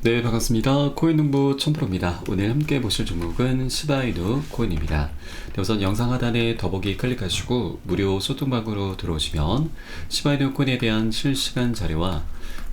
네, 반갑습니다. 코인농부 천프로입니다. 오늘 함께 보실 종목은 시바이누 코인입니다. 네, 우선 영상 하단에 더보기 클릭하시고 무료 소통방으로 들어오시면 시바이누 코인에 대한 실시간 자료와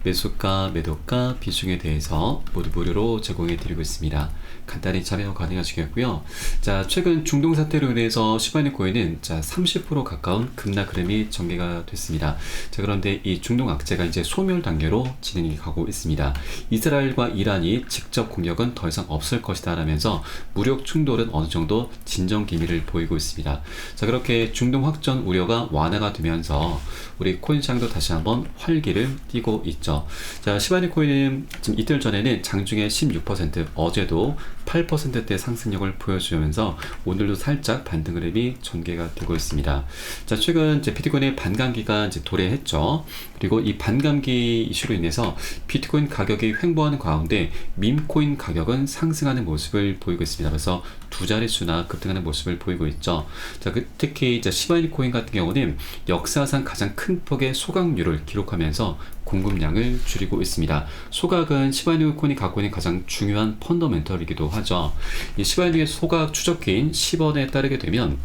매수가, 매도가, 비중에 대해서 모두 무료로 제공해 드리고 있습니다. 간단히 참여 가능하시겠고요. 자, 최근 중동 사태로 인해서 시바이누 코인은 30% 가까운 급락 흐름이 전개가 됐습니다. 자, 그런데 이 중동 악재가 이제 소멸 단계로 진행이 가고 있습니다. 이스라엘과 이란이 직접 공격은 더 이상 없을 것이다 라면서 무력 충돌은 어느 정도 진정 기미를 보이고 있습니다. 자, 그렇게 중동 확전 우려가 완화가 되면서 우리 코인 시장도 다시 한번 활기를 띠고 있죠. 자, 시바이누 코인은 지금 이틀 전에는 장중에 16%, 어제도 8%대 상승력을 보여주면서 오늘도 살짝 반등 흐름이 전개가 되고 있습니다. 자, 최근 이제 비트코인의 반감기가 이제 도래했죠. 그리고 이 반감기 이슈로 인해서 비트코인 가격이 횡보하는 가운데 밈코인 가격은 상승하는 모습을 보이고 있습니다. 그래서 두 자릿수나 급등하는 모습을 보이고 있죠. 자, 특히 이제 시바이누 코인 같은 경우는 역사상 가장 큰 폭의 소각률을 기록하면서 공급량을 줄이고 있습니다. 소각은 시바이누 코인이 갖고 있는 가장 중요한 펀더멘털이기도 하죠. 이 시바이누의 소각 추적기인 10원에 따르게 되면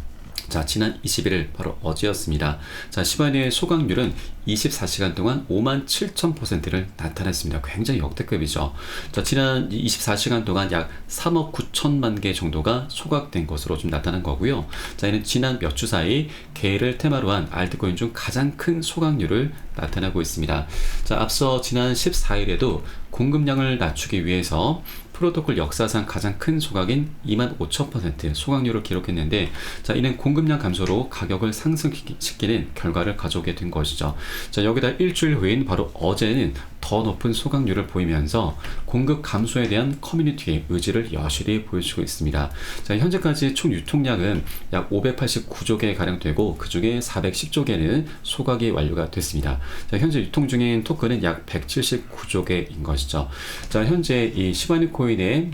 자, 지난 21일 바로 어제였습니다. 자, 시바이누의 소각률은 24시간 동안 57,000%를 나타냈습니다. 굉장히 역대급이죠. 자, 지난 24시간 동안 약 3억 9천만 개 정도가 소각된 것으로 좀 나타난 거고요. 자, 이는 지난 몇 주 사이 개를 테마로 한 알트코인 중 가장 큰 소각률을 나타나고 있습니다. 자, 앞서 지난 14일에도 공급량을 낮추기 위해서 프로토콜 역사상 가장 큰 소각인 25,000% 소각률을 기록했는데, 자, 이는 공급량 감소로 가격을 상승시키는 결과를 가져오게 된 것이죠. 자, 여기다 일주일 후인 바로 어제는 더 높은 소각률을 보이면서 공급 감소에 대한 커뮤니티의 의지를 여실히 보여주고 있습니다. 자, 현재까지 총 유통량은 약 589조 개 가량 되고 그 중에 410조 개는 소각이 완료가 됐습니다. 자, 현재 유통 중인 토큰은 약 179조 개인 것이죠. 자, 현재 이 시바이누 코인의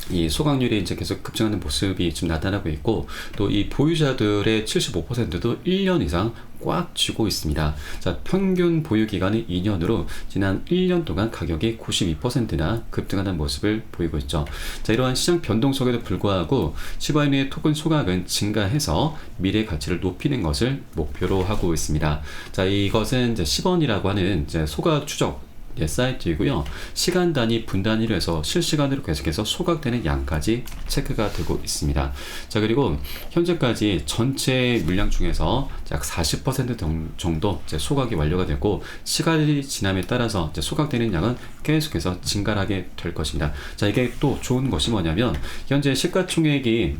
이 소각률이 이제 계속 급증하는 모습이 좀 나타나고 있고, 또 이 보유자들의 75%도 1년 이상 꽉 쥐고 있습니다. 자, 평균 보유 기간은 2년으로 지난 1년 동안 가격이 92%나 급등하는 모습을 보이고 있죠. 자, 이러한 시장 변동성에도 불구하고 시바이누의 토큰 소각은 증가해서 미래 가치를 높이는 것을 목표로 하고 있습니다. 자, 이것은 이제 10원이라고 하는 이제 소각 추적 사이트이고요. 시간 단위, 분 단위로 해서 실시간으로 계속해서 소각되는 양까지 체크가 되고 있습니다. 자, 그리고 현재까지 전체 물량 중에서 약 40% 정도 이제 소각이 완료가 되고, 시간이 지남에 따라서 이제 소각되는 양은 계속해서 증가하게 될 것입니다. 자, 이게 또 좋은 것이 뭐냐면 현재 시가총액이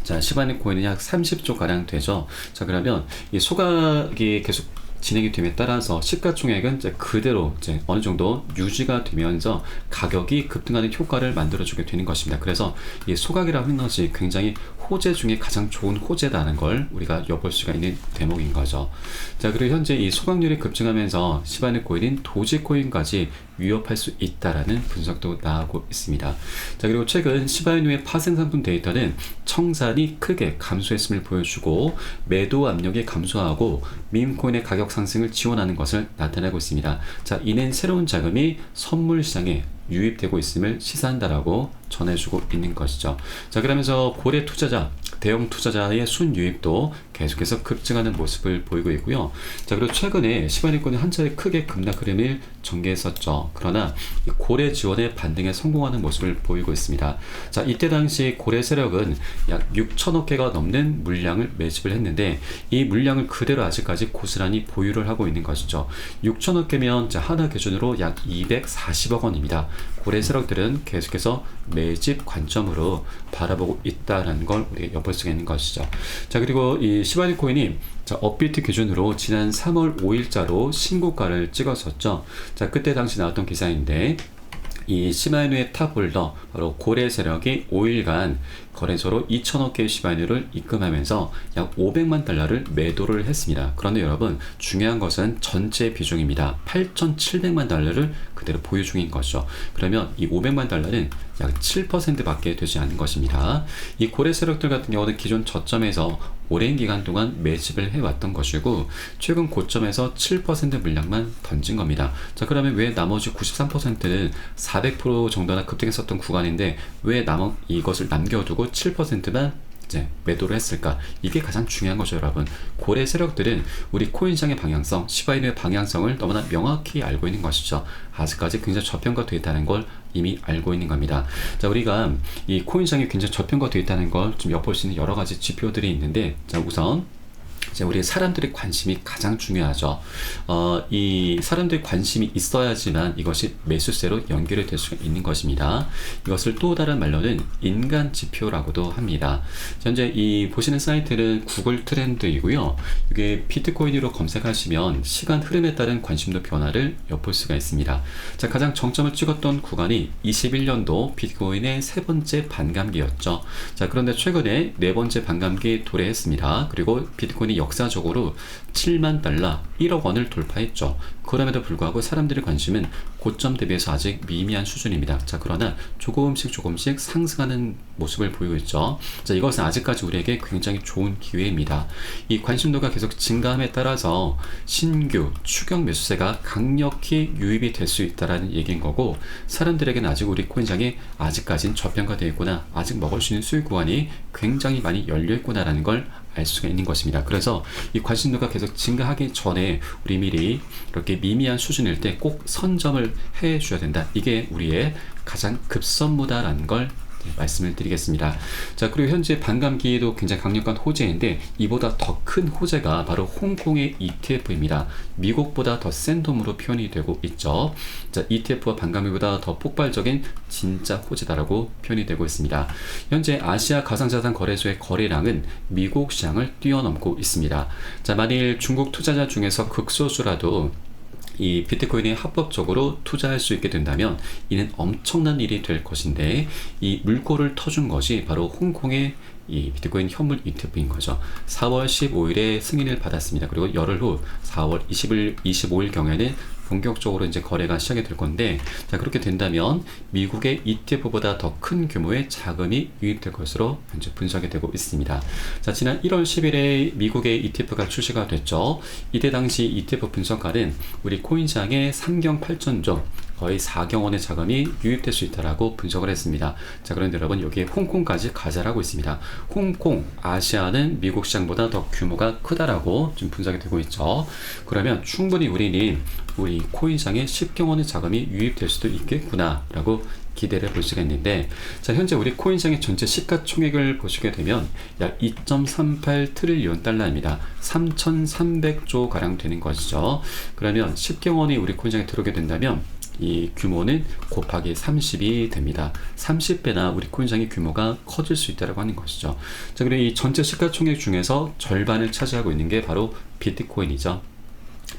자, 시바이누 코인은 약 30조 가량 되죠. 자, 그러면 이 소각이 계속 진행이 됨에 따라서 시가총액은 이제 그대로 이제 어느 정도 유지가 되면서 가격이 급등하는 효과를 만들어주게 되는 것입니다. 그래서 이 소각이라고 하는 것이 굉장히 호재 중에 가장 좋은 호재다는 걸 우리가 엿볼 수가 있는 대목인 거죠. 자, 그리고 현재 이 소각률이 급증하면서 시바이누 코인인 도지코인까지 위협할 수 있다라는 분석도 나오고 있습니다. 자, 그리고 최근 시바이누의 파생 상품 데이터는 청산이 크게 감소했음을 보여주고 매도 압력이 감소하고 밈코인의 가격 상승을 지원하는 것을 나타내고 있습니다. 자, 이는 새로운 자금이 선물 시장에 유입되고 있음을 시사한다라고 전해주고 있는 것이죠. 자, 그러면서 고래 투자자, 대형 투자자의 순유입도 계속해서 급증하는 모습을 보이고 있고요. 자, 그리고 최근에 시바이누 코인은 한 차례 크게 급락 흐름을 전개했었죠. 그러나 이 고래 지원의 반등에 성공하는 모습을 보이고 있습니다. 자, 이때 당시 고래 세력은 약 6천억 개가 넘는 물량을 매집을 했는데 이 물량을 그대로 아직까지 고스란히 보유를 하고 있는 것이죠. 6천억 개면 하나 기준으로 약 240억 원입니다. 고래 세력들은 계속해서 매집 관점으로 바라보고 있다는 걸 우리가 엿볼 수가 있는 것이죠. 자, 그리고 이 시바이누 코인이 자, 업비트 기준으로 지난 3월 5일자로 신고가를 찍었었죠. 자, 그때 당시 나왔던 기사인데, 이 시바이누의 탑홀더 바로 고래 세력이 5일간 거래소로 2천억 개의 시바이누를 입금하면서 약 500만 달러를 매도를 했습니다. 그런데 여러분, 중요한 것은 전체 비중입니다. 8,700만 달러를 그대로 보유 중인 거죠. 그러면 이 500만 달러는 약 7%밖에 되지 않는 것입니다. 이 고래 세력들 같은 경우는 기존 저점에서 오랜 기간 동안 매집을 해왔던 것이고 최근 고점에서 7% 물량만 던진 겁니다. 자, 그러면 왜 나머지 93%는 400% 정도나 급등했었던 구간인데 왜 이것을 남겨두고 7%만 이제 매도를 했을까? 이게 가장 중요한 거죠, 여러분. 고래 세력들은 우리 코인 시장의 방향성, 시바이누의 방향성을 너무나 명확히 알고 있는 것이죠. 아직까지 굉장히 저평가되어 있다는 걸 이미 알고 있는 겁니다. 자, 우리가 이 코인 시장이 굉장히 저평가되어 있다는 걸 좀 엿볼 수 있는 여러 가지 지표들이 있는데, 자, 우선 이제 우리 사람들의 관심이 가장 중요하죠. 이 사람들의 관심이 있어야지만 이것이 매수세로 연결이 될 수가 있는 것입니다. 이것을 또 다른 말로는 인간 지표라고도 합니다. 현재 이 보시는 사이트는 구글 트렌드이고요. 이게 비트코인으로 검색하시면 시간 흐름에 따른 관심도 변화를 엿볼 수가 있습니다. 자, 가장 정점을 찍었던 구간이 21년도 비트코인의 세 번째 반감기였죠. 자, 그런데 최근에 네 번째 반감기 도래했습니다. 그리고 비트코인이 역사적으로 7만 달러, 1억 원을 돌파했죠. 그럼에도 불구하고 사람들의 관심은 고점 대비해서 아직 미미한 수준입니다. 자, 그러나 조금씩 상승하는 모습을 보이고 있죠. 자, 이것은 아직까지 우리에게 굉장히 좋은 기회입니다. 이 관심도가 계속 증가함에 따라서 신규 추격 매수세가 강력히 유입이 될 수 있다는 얘기인 거고, 사람들에게는 아직 우리 코인장이 아직까지는 저평가되어 있구나, 아직 먹을 수 있는 수익 구간이 굉장히 많이 열려 있구나라는 걸 알 수가 있는 것입니다. 그래서 이 관심도가 계속 증가하기 전에 우리 미리 이렇게 미미한 수준일 때 꼭 선점을 해 줘야 된다. 이게 우리의 가장 급선무다라는 걸 말씀을 드리겠습니다. 자, 그리고 현재 반감기에도 굉장히 강력한 호재인데 이보다 더 큰 호재가 바로 홍콩의 ETF입니다. 미국보다 더 센 돈으로 표현이 되고 있죠. 자, ETF와 반감기보다 더 폭발적인 진짜 호재다라고 표현이 되고 있습니다. 현재 아시아 가상자산 거래소의 거래량은 미국 시장을 뛰어넘고 있습니다. 자, 만일 중국 투자자 중에서 극소수라도 이 비트코인에 합법적으로 투자할 수 있게 된다면 이는 엄청난 일이 될 것인데, 이 물꼬를 터준 것이 바로 홍콩의 이 비트코인 현물 ETF인 거죠. 4월 15일에 승인을 받았습니다. 그리고 열흘 후 4월 25일 경에는 본격적으로 이제 거래가 시작이 될 건데, 자, 그렇게 된다면 미국의 ETF보다 더 큰 규모의 자금이 유입될 것으로 현재 분석이 되고 있습니다. 자, 지난 1월 10일에 미국의 ETF가 출시가 됐죠. 이때 당시 ETF 분석가는 우리 코인시장에 3경 8천조, 거의 4경 원의 자금이 유입될 수 있다라고 분석을 했습니다. 자, 그런데 여러분, 여기에 홍콩까지 가세하고 있습니다. 홍콩, 아시아는 미국 시장보다 더 규모가 크다라고 좀 분석이 되고 있죠. 그러면 충분히 우리는 우리 코인시장에 10경 원의 자금이 유입될 수도 있겠구나라고 기대를 볼 수가 있는데, 자, 현재 우리 코인시장의 전체 시가총액을 보시게 되면 약 2.38 트릴리온 달러입니다. 3,300조 가량 되는 것이죠. 그러면 10경 원이 우리 코인시장에 들어오게 된다면 이 규모는 곱하기 30이 됩니다. 30배나 우리 코인시장의 규모가 커질 수 있다고 하는 것이죠. 자, 그리고 이 전체 시가총액 중에서 절반을 차지하고 있는 게 바로 비트코인이죠.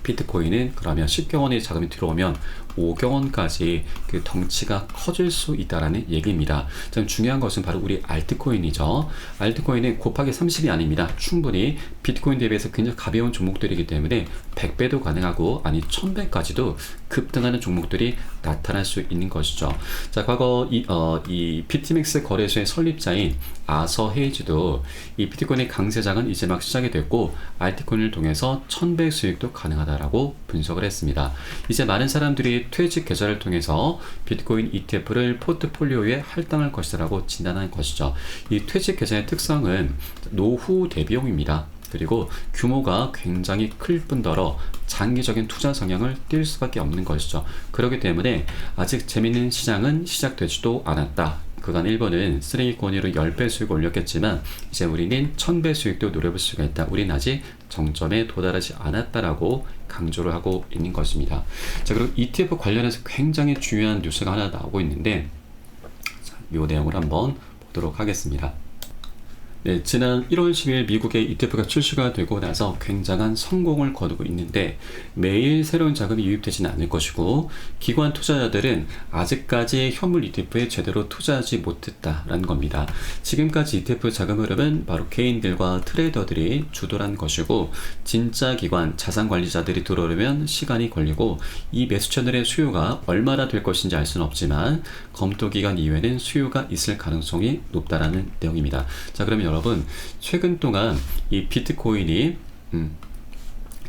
비트코인은 그러면 10경 원의 자금이 들어오면 5경 원까지 그 덩치가 커질 수 있다라는 얘기입니다. 좀 중요한 것은 바로 우리 알트코인이죠. 알트코인은 곱하기 30이 아닙니다. 충분히 비트코인 대비해서 굉장히 가벼운 종목들이기 때문에 100배도 가능하고, 아니 1000배까지도 급등하는 종목들이 나타날 수 있는 것이죠. 자, 과거 이 비트맥스 거래소의 설립자인 아서 헤이즈도 이 비트코인의 강세장은 이제 막 시작이 됐고 알트코인을 통해서 1000배 수익도 가능하다라고 분석을 했습니다. 이제 많은 사람들이 퇴직 계좌를 통해서 비트코인 ETF를 포트폴리오에 할당할 것이라고 진단한 것이죠. 이 퇴직 계좌의 특성은 노후 대비용입니다. 그리고 규모가 굉장히 클 뿐더러 장기적인 투자 성향을 띌 수밖에 없는 것이죠. 그렇기 때문에 아직 재밌는 시장은 시작되지도 않았다. 그간 일본은 쓰레기코인으로 10배 수익 올렸겠지만 이제 우리는 1000배 수익도 노려볼 수가 있다. 우리는 아직 정점에 도달하지 않았다라고 강조를 하고 있는 것입니다. 자, 그리고 ETF 관련해서 굉장히 중요한 뉴스가 하나 나오고 있는데, 자, 이 내용을 한번 보도록 하겠습니다. 네, 지난 1월 10일 미국의 ETF가 출시가 되고 나서 굉장한 성공을 거두고 있는데 매일 새로운 자금이 유입되지는 않을 것이고 기관 투자자들은 아직까지 현물 ETF에 제대로 투자하지 못했다라는 겁니다. 지금까지 ETF 자금 흐름은 바로 개인들과 트레이더들이 주도한 것이고 진짜 기관, 자산 관리자들이 들어오려면 시간이 걸리고 이 매수 채널의 수요가 얼마나 될 것인지 알 수는 없지만 검토 기간 이후에는 수요가 있을 가능성이 높다라는 내용입니다. 자, 그러면 여러분 최근 동안 이 비트코인이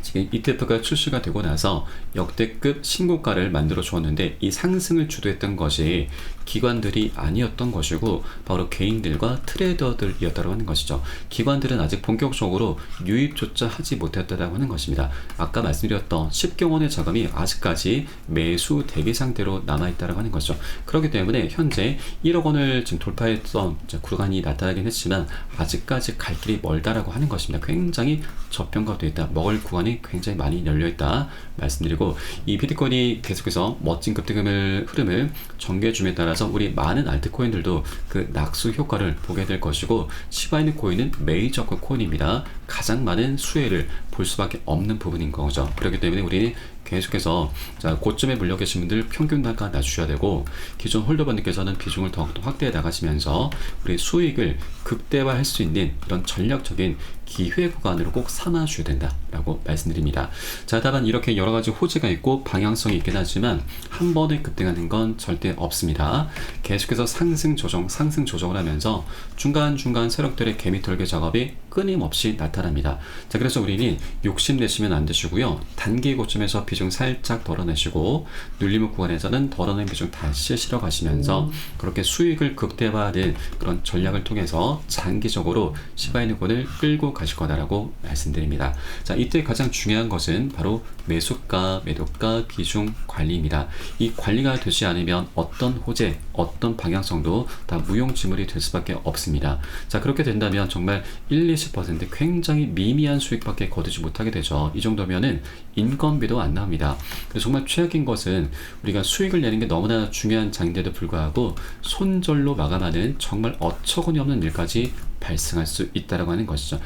지금 ETF가 출시가 되고 나서 역대급 신고가를 만들어 주었는데 이 상승을 주도했던 것이 기관들이 아니었던 것이고 바로 개인들과 트레이더들이었다고 하는 것이죠. 기관들은 아직 본격적으로 유입조차 하지 못했다고 하는 것입니다. 아까 말씀드렸던 10조 원의 자금이 아직까지 매수 대기 상태로 남아있다고 하는 것이죠. 그렇기 때문에 현재 1억 원을 지금 돌파했던 구간이 나타나긴 했지만 아직까지 갈 길이 멀다라고 하는 것입니다. 굉장히 저평가되어 있다. 먹을 구간이 굉장히 많이 열려있다 말씀드리고 이 비트코인이 계속해서 멋진 급등 흐름을 전개해줌에 따라서 우리 많은 알트코인들도 그 낙수 효과를 보게 될 것이고 시바이누 코인은 메이저 코인입니다. 가장 많은 수혜를 볼 수밖에 없는 부분인 거죠. 그렇기 때문에 우리는 계속해서 고점에 물려 계신 분들 평균 단가 낮추셔야 되고 기존 홀더분들께서는 비중을 더욱더 확대해 나가시면서 우리 수익을 극대화할 수 있는 이런 전략적인 기회 구간으로 꼭 삼아 주셔야 된다라고 말씀드립니다. 자, 다만 이렇게 여러 가지 호재가 있고 방향성이 있긴 하지만 한 번에 급등하는 건 절대 없습니다. 계속해서 상승 조정을 하면서 중간중간 세력들의 개미 털기 작업이 끊임없이 나타납니다. 자, 그래서 우리는 욕심내시면 안 되시고요. 단기 고점에서 비중 살짝 덜어내시고 눌림목 구간에서는 덜어낸 비중 다시 실어 가시면서 그렇게 수익을 극대화하는 그런 전략을 통해서 장기적으로 시바이누콘을 끌고 가실 거다라고 말씀드립니다. 자, 이때 가장 중요한 것은 바로 매수가, 매도가, 비중 관리입니다. 이 관리가 되지 않으면 어떤 호재, 어떤 방향성도 다 무용지물이 될 수밖에 없습니다. 자, 그렇게 된다면 정말 1-20% 굉장히 미미한 수익밖에 거두지 못하게 되죠. 이 정도면은 인건비도 안 나옵니다. 그래서 정말 최악인 것은 우리가 수익을 내는 게 너무나 중요한 장인데도 불구하고 손절로 마감하는 정말 어처구니 없는 일까지 발생할 수 있다고 하는 것이죠.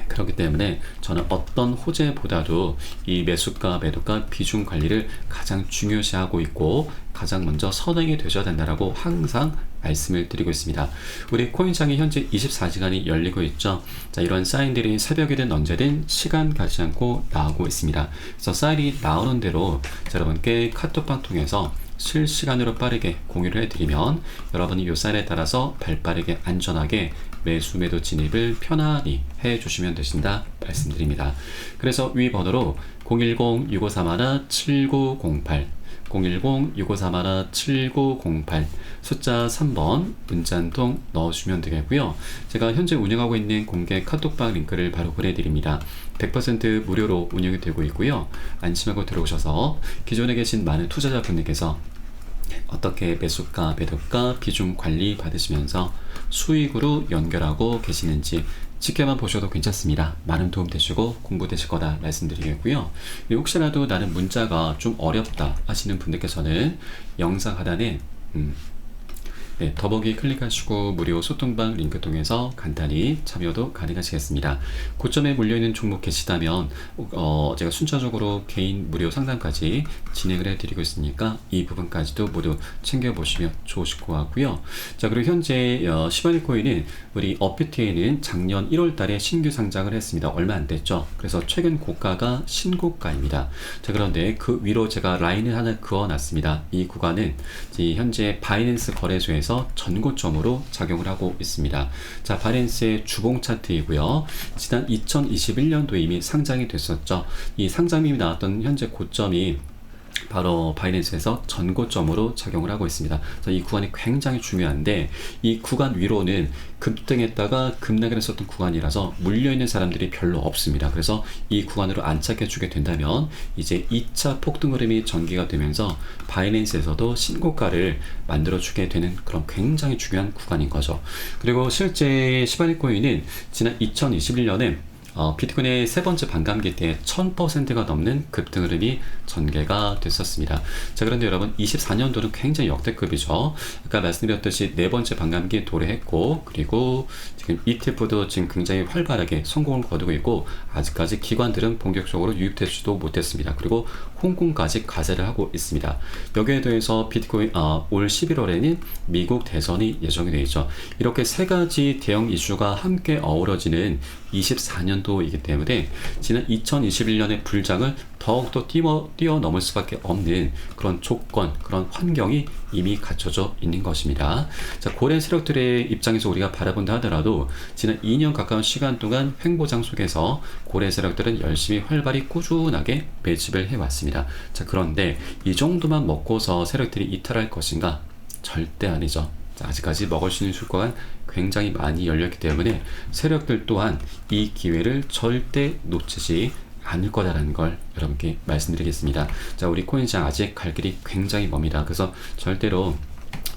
그렇기 때문에 저는 어떤 호재보다도 이 매수가, 매도가, 비중 관리를 가장 중요시하고 있고 가장 먼저 선행이 되셔야 된다라고 항상 말씀을 드리고 있습니다. 우리 코인창이 현재 24시간이 열리고 있죠. 자, 이런 사인들이 새벽이든 언제든 시간 가지 않고 나오고 있습니다. 그래서 사인이 나오는 대로 여러분께 카톡방 통해서 실시간으로 빠르게 공유를 해드리면 여러분이 요 사인에 따라서 발빠르게 안전하게 매수 매도 진입을 편안히 해주시면 되신다 말씀드립니다. 그래서 위 번호로 010-6531-7908 010-6531-7908 숫자 3번 문자 한 통 넣어주시면 되겠고요. 제가 현재 운영하고 있는 공개 카톡방 링크를 바로 보내드립니다. 100% 무료로 운영이 되고 있고요. 안심하고 들어오셔서 기존에 계신 많은 투자자분들께서 어떻게 매수가, 매도가, 비중 관리 받으시면서 수익으로 연결하고 계시는지 지켜만 보셔도 괜찮습니다. 많은 도움 되시고 공부 되실 거다 말씀드리겠고요. 혹시라도 나는 문자가 좀 어렵다 하시는 분들께서는 영상 하단에 더보기 클릭하시고 무료 소통방 링크 통해서 간단히 참여도 가능하시겠습니다. 고점에 물려있는 종목 계시다면 제가 순차적으로 개인 무료 상담까지 진행을 해드리고 있으니까 이 부분까지도 모두 챙겨보시면 좋으실 것 같고요. 자, 그리고 현재 시바이누 코인은 우리 업비트에는 작년 1월 달에 신규 상장을 했습니다. 얼마 안 됐죠. 그래서 최근 고가가 신고가입니다. 자, 그런데 그 위로 제가 라인을 하나 그어놨습니다. 이 구간은 현재 바이낸스 거래소에서 전고점으로 작용을 하고 있습니다. 자, 바이낸스의 주봉 차트이고요. 지난 2021년도에 이미 상장이 됐었죠. 이 상장이 나왔던 현재 고점이 바로 바이낸스에서 전고점으로 작용을 하고 있습니다. 이 구간이 굉장히 중요한데 이 구간 위로는 급등했다가 급락을 했었던 구간이라서 물려있는 사람들이 별로 없습니다. 그래서 이 구간으로 안착해 주게 된다면 이제 2차 폭등 흐름이 전개가 되면서 바이낸스에서도 신고가를 만들어 주게 되는 그런 굉장히 중요한 구간인 거죠. 그리고 실제 시바이누 코인은 지난 2021년에 비트코인의 세 번째 반감기 때 1000%가 넘는 급등 흐름이 전개가 됐었습니다. 자, 그런데 여러분 24년도는 굉장히 역대급이죠. 아까 말씀드렸듯이 네 번째 반감기 도래했고, 그리고 지금 ETF도 지금 굉장히 활발하게 성공을 거두고 있고, 아직까지 기관들은 본격적으로 유입되지도 못했습니다. 그리고 홍콩까지 가세를 하고 있습니다. 여기에 대해서 비트코인 올 11월에는 미국 대선이 예정이 되어 있죠. 이렇게 세 가지 대형 이슈가 함께 어우러지는 24년도이기 때문에 지난 2021년의 불장을 더욱더 뛰어넘을 수밖에 없는 그런 조건, 그런 환경이 이미 갖춰져 있는 것입니다. 자, 고래 세력들의 입장에서 우리가 바라본다 하더라도 지난 2년 가까운 시간 동안 횡보장 속에서 고래 세력들은 열심히 활발히 꾸준하게 매집을 해왔습니다. 자, 그런데 이 정도만 먹고서 세력들이 이탈할 것인가? 절대 아니죠. 자, 아직까지 먹을 수 있는 술과는 굉장히 많이 열렸기 때문에 세력들 또한 이 기회를 절대 놓치지 않을 거다라는 걸 여러분께 말씀드리겠습니다. 자, 우리 코인 시장 아직 갈 길이 굉장히 멉니다. 그래서 절대로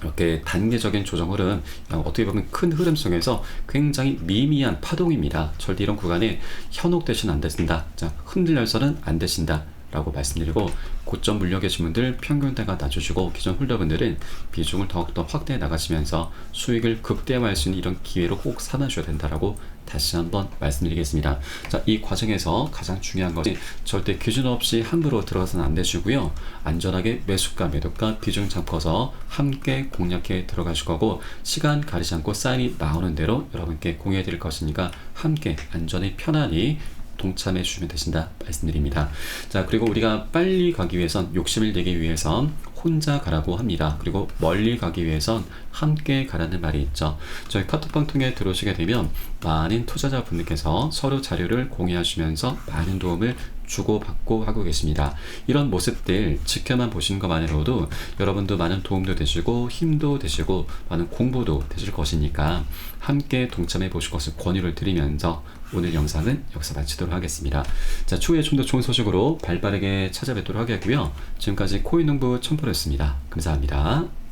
이렇게 단계적인 조정 흐름, 어떻게 보면 큰 흐름 속에서 굉장히 미미한 파동입니다. 절대 이런 구간에 현혹되시는 안 되신다. 자, 흔들려서는 안 되신다 라고 말씀드리고, 고점 물려 계신 분들 평균대가 낮추시고, 기존 홀더분들은 비중을 더욱더 확대해 나가시면서 수익을 극대화할 수 있는 이런 기회로 꼭 삼아주셔야 된다라고 다시 한번 말씀드리겠습니다. 자, 이 과정에서 가장 중요한 것이 절대 기준 없이 함부로 들어가서는 안 되시고요. 안전하게 매수가 매도가 비중 잡고서 함께 공략해 들어가실 거고, 시간 가리지 않고 사인이 나오는 대로 여러분께 공유해 드릴 것이니까 함께 안전히 편안히 동참해 주시면 되신다 말씀드립니다. 자, 그리고 우리가 빨리 가기 위해선, 욕심을 내기 위해선 혼자 가라고 합니다. 그리고 멀리 가기 위해선 함께 가라는 말이 있죠. 저희 카톡방 통해 들어오시게 되면 많은 투자자분들께서 서로 자료를 공유하시면서 많은 도움을 주고받고 하고 계십니다. 이런 모습들 지켜만 보시는 것만으로도 여러분도 많은 도움도 되시고 힘도 되시고 많은 공부도 되실 것이니까 함께 동참해 보실 것을 권유를 드리면서 오늘 영상은 여기서 마치도록 하겠습니다. 자, 추후에 좀 더 좋은 소식으로 발빠르게 찾아뵙도록 하겠고요. 지금까지 코인농부 첨프로였습니다. 감사합니다.